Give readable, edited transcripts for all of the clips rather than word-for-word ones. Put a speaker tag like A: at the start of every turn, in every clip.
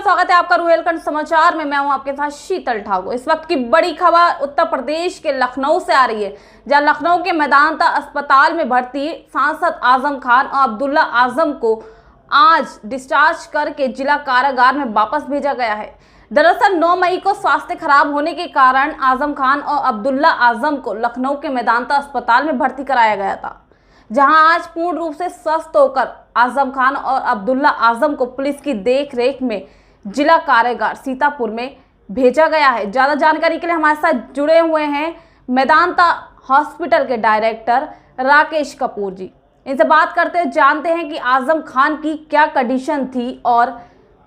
A: स्वागत है आपका रुहेलखंड समाचार में। मैं हूं आपके साथ शीतल ठाकुर। इस वक्त की बड़ी खबर उत्तर प्रदेश के लखनऊ से आ रही है, जहां लखनऊ के मेदांता अस्पताल में भर्ती सांसद आजम खान और अब्दुल्ला आजम को आज डिस्चार्ज करके जिला कारागार में वापस भेजा गया है। दरअसल 9 मई को स्वास्थ्य खराब होने के कारण आजम खान और अब्दुल्ला आजम को लखनऊ के मेदांता अस्पताल में भर्ती कराया गया था, जहां आज पूर्ण रूप से स्वस्थ होकर आजम खान और अब्दुल्ला आजम को पुलिस की देखरेख में जिला कारागार सीतापुर में भेजा गया है। ज्यादा जानकारी के लिए हमारे साथ जुड़े हुए हैं मेदांता हॉस्पिटल के डायरेक्टर राकेश कपूर जी। इनसे बात करते हुए जानते हैं कि आजम खान की क्या कंडीशन थी और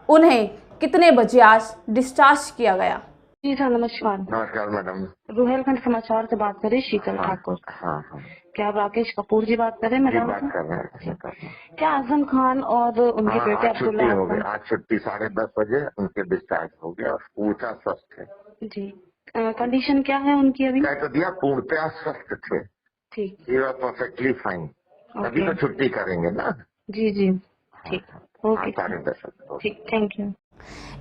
A: उन्हें कितने बजे आज डिस्चार्ज किया गया।
B: जी सर, नमस्कार।
C: नमस्कार मैडम।
B: रुहेलखंड समाचार से बात कर रही शीतल ठाकुर।
C: हाँ हाँ,
B: क्या आप राकेश कपूर जी बात कर रहे हैं?
C: जी
B: मैडम
C: बात कर रहे हैं।
B: क्या आजम खान और उनके बेटे
C: आज छुट्टी
B: अब्दुल्ला
C: हो गई। आज छुट्टी 10:30 बजे उनके डिस्चार्ज हो गया और पूरा स्वस्थ है।
B: जी, कंडीशन क्या है उनकी अभी?
C: कह तो दिया पूर्णतया स्वस्थ थे।
B: ठीक,
C: यू आर परफेक्टली फाइन। अभी तो छुट्टी करेंगे ना।
B: जी जी, ठीक, ओके,
C: 10:30।
B: ठीक, थैंक यू।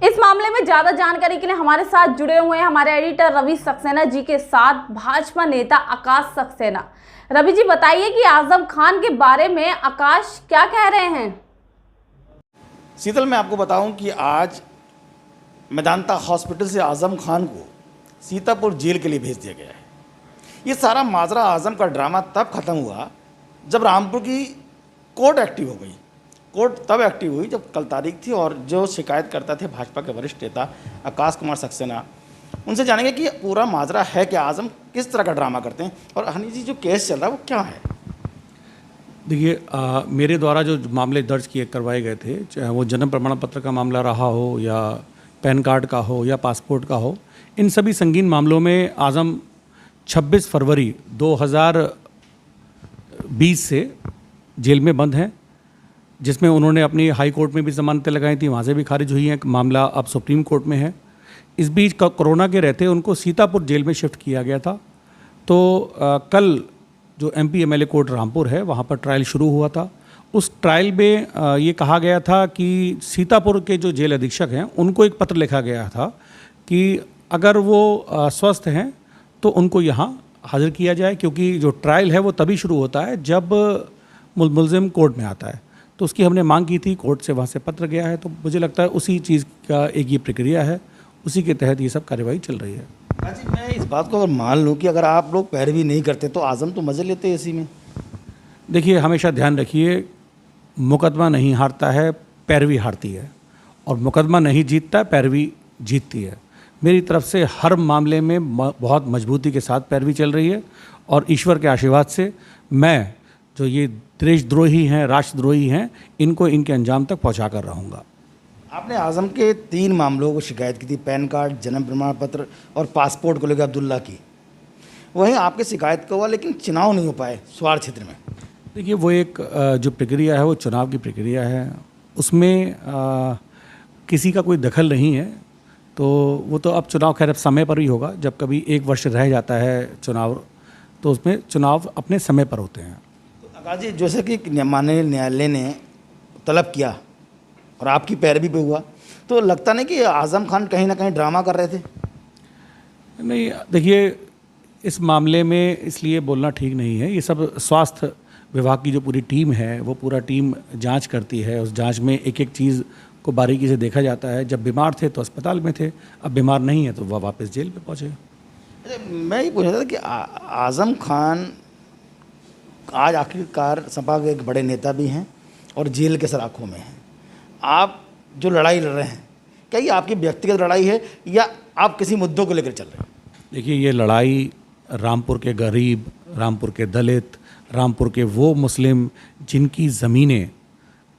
A: इस मामले में ज्यादा जानकारी के लिए हमारे साथ जुड़े हुए हैं हमारे एडिटर रवि सक्सेना जी के साथ भाजपा नेता आकाश सक्सेना। रवि जी, बताइए कि आजम खान के बारे में आकाश क्या कह रहे हैं?
D: शीतल, मैं आपको बताऊं कि आज मेदांता हॉस्पिटल से आजम खान को सीतापुर जेल के लिए भेज दिया गया है। ये सारा माजरा आजम का ड्रामा तब ख़त्म हुआ जब रामपुर की कोर्ट एक्टिव हो गई। कोर्ट तब एक्टिव हुई जब कल तारीख थी और जो शिकायत करता थे भाजपा के वरिष्ठ नेता आकाश कुमार सक्सेना, उनसे जानेंगे कि पूरा माजरा है कि आजम किस तरह का ड्रामा करते हैं और हनी जी जो केस चल रहा है वो क्या है।
E: देखिए, मेरे द्वारा जो मामले दर्ज करवाए गए थे, चाहे वो जन्म प्रमाण पत्र का मामला रहा हो या पैन कार्ड का हो या पासपोर्ट का हो, इन सभी संगीन मामलों में आजम 26 फरवरी 2020 से जेल में बंद हैं, जिसमें उन्होंने अपनी हाई कोर्ट में भी जमानतें लगाई थी, वहाँ से भी खारिज हुई हैं। मामला अब सुप्रीम कोर्ट में है। इस बीच कोरोना के रहते उनको सीतापुर जेल में शिफ्ट किया गया था। तो कल जो MP MLA कोर्ट रामपुर है वहाँ पर ट्रायल शुरू हुआ था। उस ट्रायल में ये कहा गया था कि सीतापुर के जो जेल अधीक्षक हैं उनको एक पत्र लिखा गया था कि अगर वो स्वस्थ हैं तो उनको यहाँ हाजिर किया जाए, क्योंकि जो ट्रायल है वो तभी शुरू होता है जब मुलजिम कोर्ट में आता है। तो उसकी हमने मांग की थी, कोर्ट से वहाँ से पत्र गया है। तो मुझे लगता है उसी चीज़ का एक ये प्रक्रिया है, उसी के तहत ये सब कार्रवाई चल रही है।
D: जी, मैं इस बात को अगर मान लूँ कि अगर आप लोग पैरवी नहीं करते तो आजम तो मज़े लेते इसी में।
E: देखिए, हमेशा ध्यान रखिए, मुकदमा नहीं हारता है, पैरवी हारती है, और मुकदमा नहीं जीतता, पैरवी जीतती है। मेरी तरफ से हर मामले में बहुत मजबूती के साथ पैरवी चल रही है और ईश्वर के आशीर्वाद से मैं जो ये देशद्रोही हैं, राष्ट्रद्रोही हैं, इनको इनके अंजाम तक पहुंचा कर रहूँगा।
D: आपने आजम के 3 मामलों को शिकायत की थी, पैन कार्ड, जन्म प्रमाण पत्र और पासपोर्ट को लेकर अब्दुल्ला की। वहीं आपकी शिकायत का हुआ लेकिन चुनाव नहीं हो पाए स्वार क्षेत्र में।
E: देखिए, वो एक जो प्रक्रिया है वो चुनाव की प्रक्रिया है, उसमें किसी का कोई दखल नहीं है। तो वो तो अब चुनाव खैर समय पर ही होगा। जब कभी 1 वर्ष रह जाता है चुनाव, तो उसमें चुनाव अपने समय पर होते हैं।
D: आकाश जी, जैसे कि माननीय न्यायालय ने तलब किया और आपकी पैरवी पे हुआ, तो लगता नहीं कि आजम खान कहीं ना कहीं ड्रामा कर रहे थे?
E: नहीं, देखिए, इस मामले में इसलिए बोलना ठीक नहीं है। ये सब स्वास्थ्य विभाग की जो पूरी टीम है वो पूरा टीम जांच करती है। उस जांच में एक एक चीज़ को बारीकी से देखा जाता है। जब बीमार थे तो अस्पताल में थे, अब बीमार नहीं है तो वह वापस जेल में पहुँचे।
D: मैं ये पूछ रहा था कि आजम खान आज आखिरकार सपा के एक बड़े नेता भी हैं और जेल के सलाखों में हैं। आप जो लड़ाई लड़ रहे हैं, क्या ये आपकी व्यक्तिगत लड़ाई है या आप किसी मुद्दों को लेकर चल रहे हैं?
E: देखिए, ये लड़ाई रामपुर के गरीब, रामपुर के दलित, रामपुर के वो मुस्लिम जिनकी ज़मीनें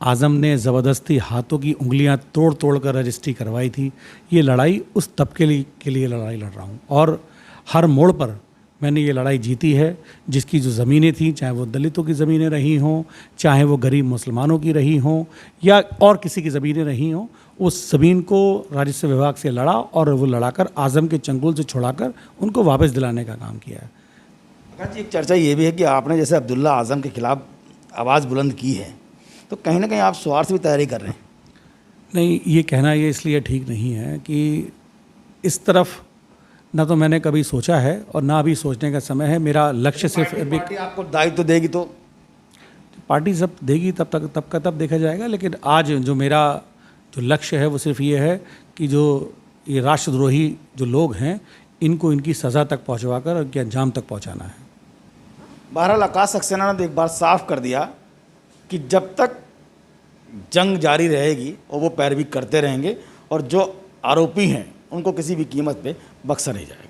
E: आज़म ने ज़बरदस्ती हाथों की उंगलियां तोड़ तोड़ कर रजिस्ट्री करवाई थी, ये लड़ाई उस तबके के लिए लड़ाई लड़ रहा हूँ। और हर मोड़ पर मैंने ये लड़ाई जीती है। जिसकी जो ज़मीनें थी, चाहे वो दलितों की ज़मीनें रही हों, चाहे वो गरीब मुसलमानों की रही हों या और किसी की ज़मीनें रही हों, उस ज़मीन को राजस्व विभाग से लड़ा और वो लड़ाकर आज़म के चंगुल से छुड़ाकर उनको वापस दिलाने का काम किया है।
D: जी, एक चर्चा ये भी है कि आपने जैसे अब्दुल्ला आजम के खिलाफ आवाज़ बुलंद की है, तो कहीं ना कहीं आप स्वार्थ से भी तैयारी कर रहे हैं।
E: नहीं, ये कहना ये इसलिए ठीक नहीं है कि इस तरफ ना तो मैंने कभी सोचा है और ना अभी सोचने का समय है। मेरा लक्ष्य सिर्फ अभी
D: पार्टी आपको दायित्व तो देगी तो
E: पार्टी जब देगी तब देखा जाएगा। लेकिन आज जो मेरा जो लक्ष्य है वो सिर्फ ये है कि जो ये राष्ट्रद्रोही जो लोग हैं इनको इनकी सज़ा तक पहुंचवा कर उनके अंजाम तक पहुंचाना है।
D: बहरहाल आकाश सक्सेना ने तो एक बार साफ कर दिया कि जब तक जंग जारी रहेगी और वो पैरवी करते रहेंगे और जो आरोपी हैं उनको किसी भी कीमत पे बख्शा नहीं जाएगा।